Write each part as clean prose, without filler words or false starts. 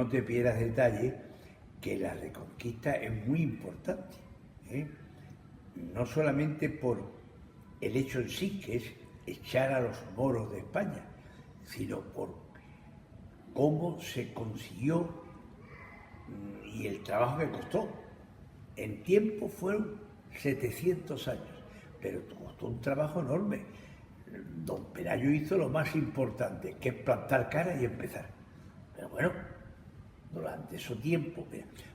no te pierdas detalle que la Reconquista es muy importante, ¿eh? No solamente por el hecho en sí, que es echar a los moros de España, sino por cómo se consiguió y el trabajo que costó. En tiempo fueron 700 años, pero costó un trabajo enorme. Don Pelayo hizo lo más importante, que es plantar cara y empezar. Pero bueno, durante ese tiempo,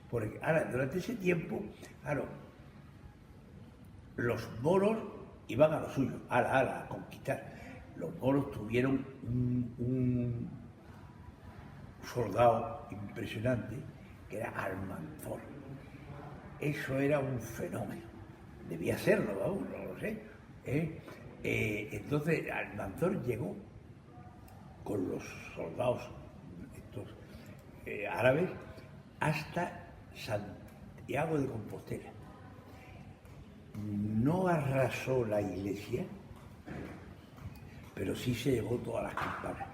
durante ese tiempo, claro, los moros iban a lo suyo, a conquistar. Los moros tuvieron un soldado impresionante que era Almanzor. Eso era un fenómeno. Debía serlo, vamos, no lo sé. Entonces Almanzor llegó con los soldados estos árabes hasta Santiago de Compostela. No arrasó la iglesia, pero sí se llevó todas las campanas.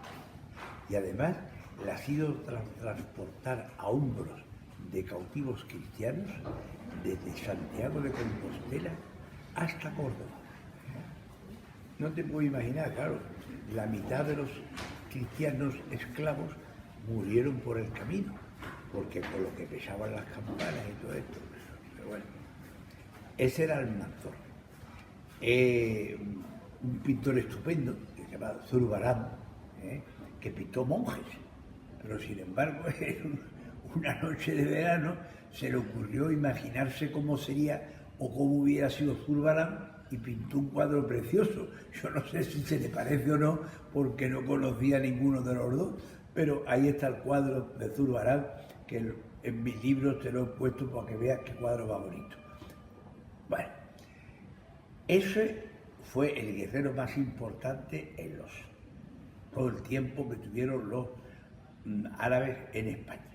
Y además las hizo transportar a hombros de cautivos cristianos desde Santiago de Compostela hasta Córdoba. No te puedo imaginar, claro, la mitad de los cristianos esclavos murieron por el camino, porque con lo que pesaban las campanas y todo esto. Pero bueno, ese era Almanzor. Un pintor estupendo, que se llama Zurbarán, que pintó monjes, pero sin embargo, una noche de verano se le ocurrió imaginarse cómo sería o cómo hubiera sido Zurbarán y pintó un cuadro precioso. Yo no sé si se le parece o no, porque no conocía a ninguno de los dos, pero ahí está el cuadro de Zurbarán, que en mis libros te lo he puesto para que veas qué cuadro más bonito. Bueno, ese fue el guerrero más importante en todo el tiempo que tuvieron los árabes en España.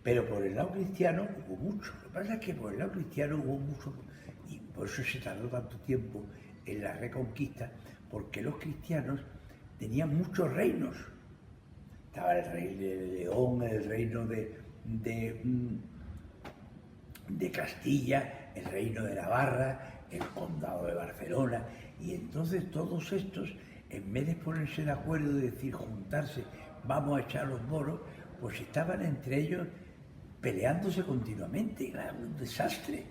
Pero por el lado cristiano hubo mucho. Lo que pasa es que por el lado cristiano hubo mucho, y por eso se tardó tanto tiempo en la Reconquista, porque los cristianos tenían muchos reinos. Estaba el rey de León, el reino de Castilla, el reino de Navarra, el condado de Barcelona, y entonces todos estos, en vez de ponerse de acuerdo y decir juntarse, vamos a echar a los moros, pues estaban entre ellos peleándose continuamente. Era un desastre,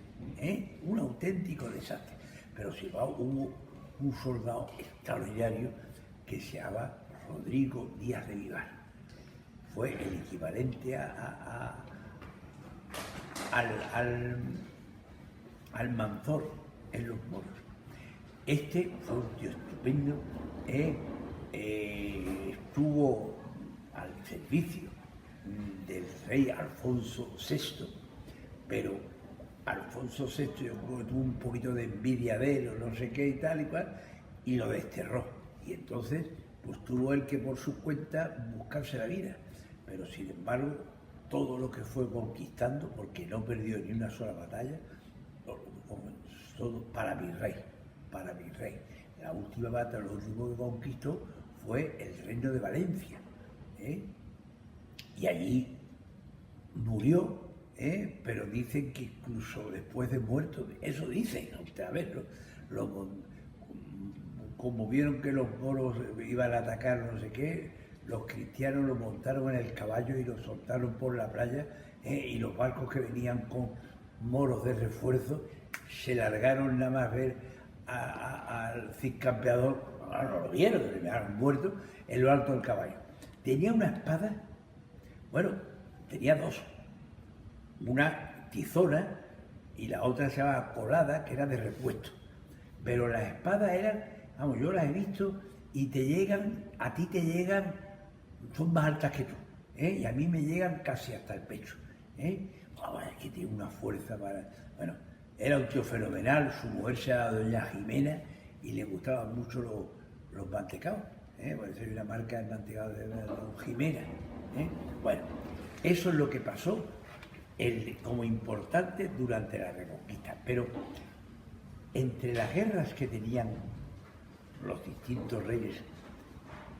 un auténtico desastre. Pero sí, hubo un soldado extraordinario que se llamaba Rodrigo Díaz de Vivar. Fue el equivalente al Almanzor en los moros. Este fue un tío estupendo, estuvo al servicio del rey Alfonso VI, pero Alfonso VI yo creo que tuvo un poquito de envidia de él, o no sé qué y tal y cual, y lo desterró. Y entonces, pues tuvo él que por su cuenta buscarse la vida. Pero sin embargo, todo lo que fue conquistando, porque no perdió ni una sola batalla, todo para mi rey. La última batalla, lo último que conquistó fue el reino de Valencia, y allí murió, pero dicen que incluso después de muerto, eso dicen, a ver, como vieron que los moros iban a atacar no sé qué, los cristianos lo montaron en el caballo y lo soltaron por la playa, y los barcos que venían con moros de refuerzo se largaron nada más ver al Cid Campeador, no lo vieron, le dejaron muerto en lo alto del caballo. Tenía una espada, bueno, tenía dos, una tizona y la otra se llamaba colada, que era de repuesto. Pero las espadas eran, vamos, yo las he visto y a ti te llegan, son más altas que tú, y a mí me llegan casi hasta el pecho. Vamos, es que tiene una fuerza para... Bueno, era un tío fenomenal, su mujer se llama Doña Jimena y le gustaban mucho los mantecados. Por eso hay una marca de mantecado de Don Jimena. Bueno, eso es lo que pasó como importante durante la Reconquista. Pero entre las guerras que tenían los distintos reyes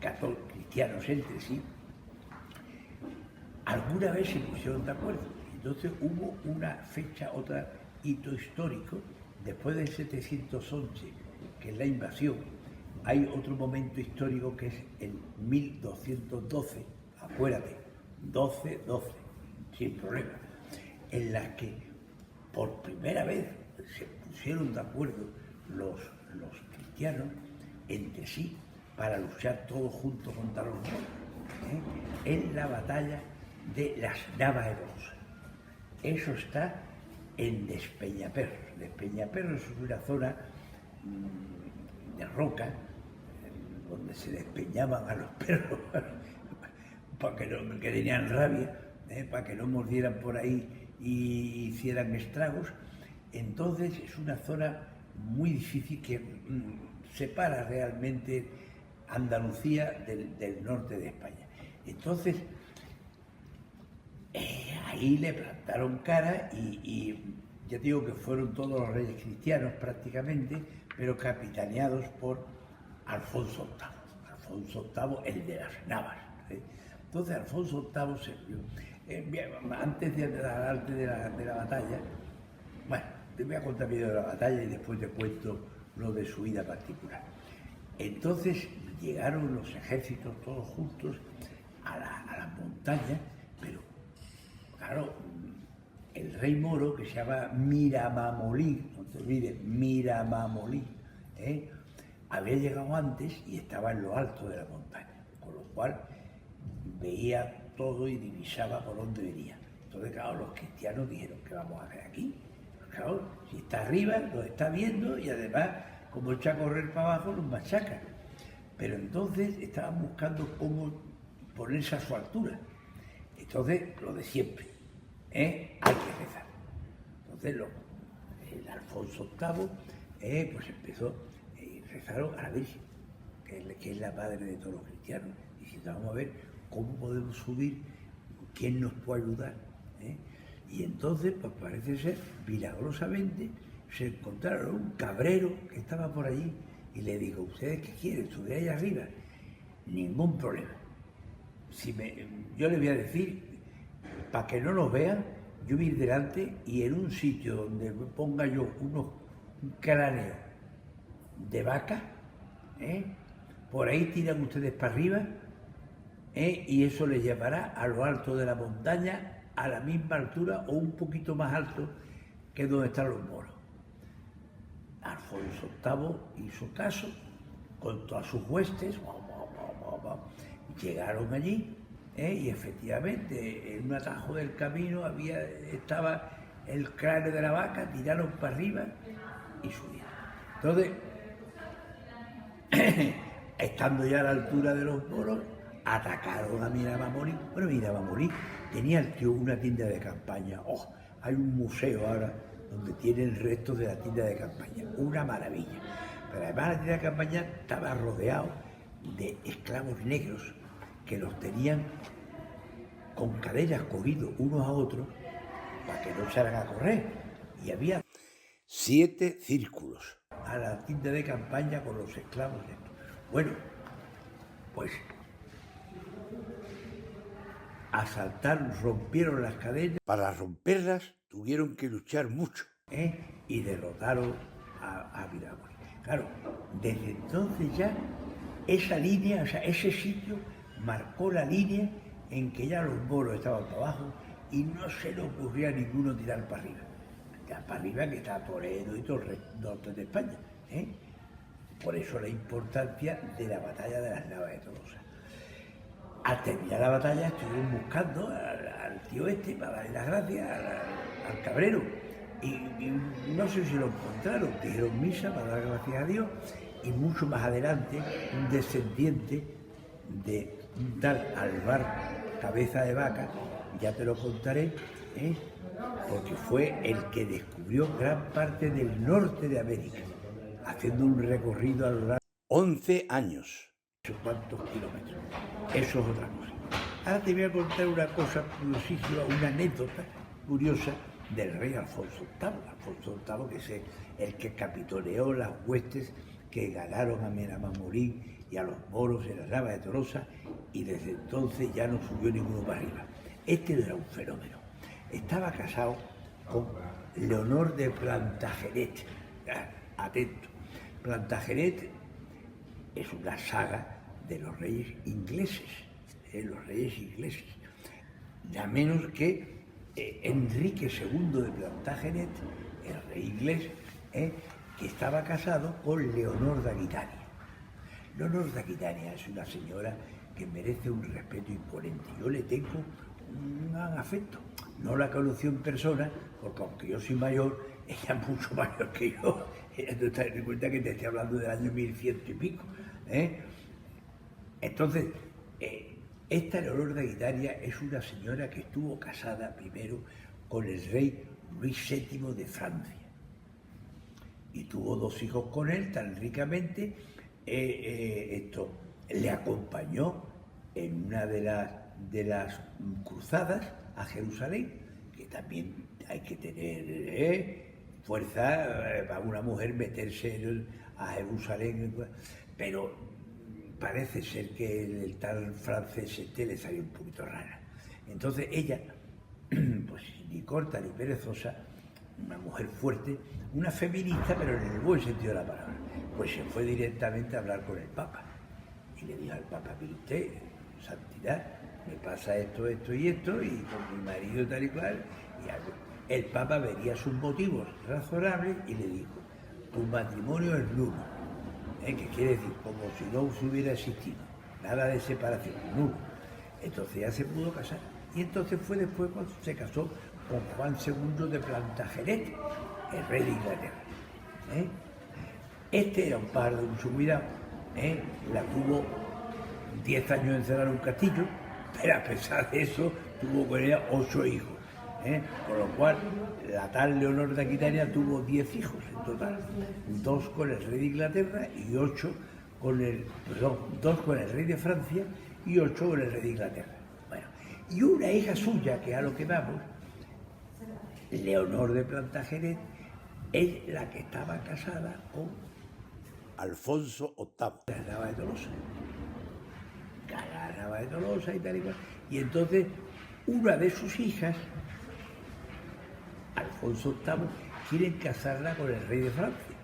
católicos cristianos entre sí, algunos alguna vez se pusieron de acuerdo. Entonces hubo una fecha, otro hito histórico, después del 711, que es la invasión, hay otro momento histórico que es el 1212, acuérdate, 12-12, sin problema, en la que por primera vez se pusieron de acuerdo los cristianos entre sí para luchar todos juntos contra los moros, en la batalla de las Navajerosas. Eso está en Despeñaperros. Despeñaperros es una zona de roca donde se despeñaban a los perros para que tenían rabia, para que no mordieran por ahí y hicieran estragos. Entonces es una zona muy difícil que separa realmente Andalucía del norte de España. Entonces ahí le plantaron cara y ya digo que fueron todos los reyes cristianos prácticamente, pero capitaneados por Alfonso VIII. Alfonso VIII, el de las Navas. Entonces Alfonso VIII se vio, antes de hablarte de la batalla, bueno, te voy a contar primero de la batalla y después te cuento lo de su vida particular. Entonces llegaron los ejércitos todos juntos a las montañas, pero claro, el rey moro, que se llama Miramamolín, no te olvides, Miramamolín, había llegado antes y estaba en lo alto de la montaña, con lo cual veía todo y divisaba por dónde venía. Entonces, claro, los cristianos dijeron, ¿qué vamos a hacer aquí? Pues, claro, si está arriba, lo está viendo y además, como echa a correr para abajo, los machaca. Pero entonces estaban buscando cómo ponerse a su altura. Entonces, lo de siempre, hay que rezar. Entonces, el Alfonso VIII, pues empezó, rezaron a la Virgen, que es la madre de todos los cristianos, diciendo, vamos a ver cómo podemos subir, quién nos puede ayudar. Y entonces, pues parece ser, milagrosamente, se encontraron un cabrero que estaba por allí y le dijo, ¿ustedes qué quieren? ¿Subir ahí arriba? Ningún problema. Yo le voy a decir, para que no nos vean, yo voy a ir delante y en un sitio donde ponga yo un cráneo de vaca, por ahí tiran ustedes para arriba, y eso les llevará a lo alto de la montaña, a la misma altura o un poquito más alto que donde están los moros. Alfonso VIII hizo caso con todas sus huestes, llegaron allí, y efectivamente en un atajo del camino estaba el cráneo de la vaca, tiraron para arriba y subieron. Entonces, estando ya a la altura de los moros, atacaron a Miramamolín. Bueno, Miramamolín tenía el tío una tienda de campaña. Hay un museo ahora donde tienen restos de la tienda de campaña, una maravilla. Pero además la tienda de campaña estaba rodeado de esclavos negros que los tenían con cadenas cogidos unos a otros para que no echaran a correr. Y había 7 círculos a la tienda de campaña con los esclavos estos. Bueno, pues asaltaron, rompieron las cadenas. Para romperlas tuvieron que luchar mucho, y derrotaron a Miramamolín. Claro, desde entonces ya esa línea, o sea, ese sitio marcó la línea en que ya los moros estaban para abajo y no se le ocurría a ninguno tirar para arriba. Ya para arriba que está Toledo y todo el norte de España. Por eso la importancia de la batalla de las Navas de Tolosa. Al terminar la batalla estuvieron buscando al tío para darle las gracias al cabrero. Y no sé si lo encontraron, dijeron misa para dar gracias a Dios, y mucho más adelante un descendiente de un tal Alvar Cabeza de Vaca, ya te lo contaré, porque fue el que descubrió gran parte del norte de América, haciendo un recorrido a lo largo de 11 años. ¿Cuántos kilómetros? Eso es otra cosa. Ahora te voy a contar una cosa curiosísima, una anécdota curiosa del rey Alfonso VIII. Alfonso VIII, que es el que capitoneó las huestes que ganaron a Miramamolín y a los moros en las Navas de Tolosa, y desde entonces ya no subió ninguno para arriba. este no era un fenómeno. Estaba casado con Leonor de Plantagenet. Atento, Plantagenet es una saga de los reyes ingleses, nada menos que Enrique II de Plantagenet, el rey inglés, que estaba casado con Leonor de Aquitania. Leonor de Aquitania es una señora que merece un respeto imponente. Yo le tengo un gran afecto. No la conocí en persona, porque aunque yo soy mayor, ella es mucho mayor que yo. Ella no está en cuenta que te estoy hablando del año 1100 y pico. Entonces, esta Leonor de Aquitania es una señora que estuvo casada primero con el rey Luis VII de Francia. Y tuvo 2 hijos con él tan ricamente. Le acompañó en una de las cruzadas a Jerusalén, que también hay que tener fuerza para una mujer meterse a Jerusalén, pero parece ser que el tal francés le salió un poquito rara. Entonces ella, pues ni corta ni perezosa, una mujer fuerte, una feminista, pero en el buen sentido de la palabra, pues se fue directamente a hablar con el Papa y le dijo al Papa: mire usted, santidad, me pasa esto, esto y esto, y con mi marido tal y cual, y el Papa vería sus motivos razonables y le dijo: tu matrimonio es nulo, que quiere decir como si no se hubiera existido, nada de separación, nulo. Entonces ya se pudo casar, y entonces fue después cuando se casó con Juan II de Plantagenet, el rey de Inglaterra. Este era un pájaro de mucho cuidado, la tuvo 10 años encerrada en un castillo, pero a pesar de eso tuvo con ella 8 hijos, con lo cual la tal Leonor de Aquitania tuvo 10 hijos en total, 2 con el rey de Inglaterra y 8 con el, 2 con el rey de Francia y 8 con el rey de Inglaterra. Bueno, y una hija suya, que a lo que vamos, Leonor de Plantagenet, es la que estaba casada con Alfonso VIII. Nava de Tolosa. Nava de Tolosa y tal y cual. Y entonces, una de sus hijas, Alfonso VIII, quieren casarla con el rey de Francia.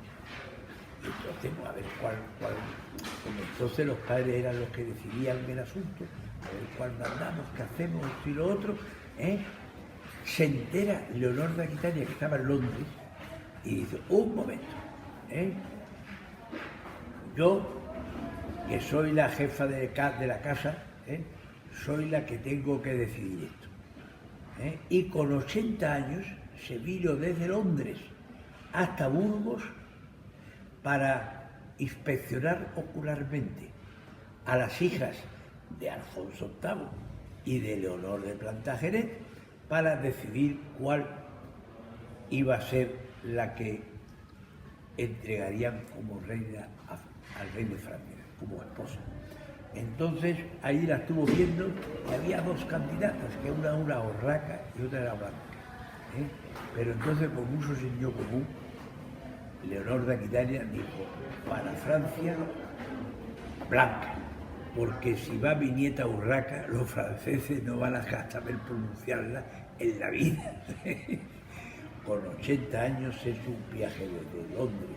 Y entonces, a ver cuál. Como entonces los padres eran los que decidían el asunto, a ver cuál mandamos, qué hacemos, esto y lo otro, se entera Leonor de Aquitania, que estaba en Londres, y dice: un momento, yo, que soy la jefa de la casa, soy la que tengo que decidir esto. Y con 80 años se vino desde Londres hasta Burgos para inspeccionar ocularmente a las hijas de Alfonso VIII y de Leonor de Plantagenet para decidir cuál iba a ser la que entregarían como reina al rey de Francia, como esposa. Entonces ahí la estuvo viendo y había 2 candidatas, que una era una urraca y otra era blanca. Pero entonces, por mucho sentido común, Leonor de Aquitania dijo: para Francia, blanca, porque si va mi nieta urraca, los franceses no van a saber pronunciarla en la vida. Con 80 años se hizo un viaje desde Londres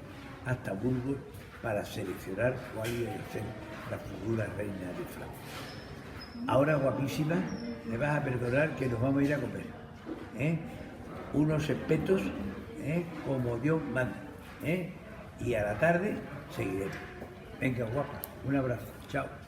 hasta Burgos para seleccionar cuál iba a ser la futura reina de Francia. Ahora, guapísima, me vas a perdonar que nos vamos a ir a comer. Unos espetos, como Dios manda. Y a la tarde seguiremos. Venga, guapa, un abrazo. Chao.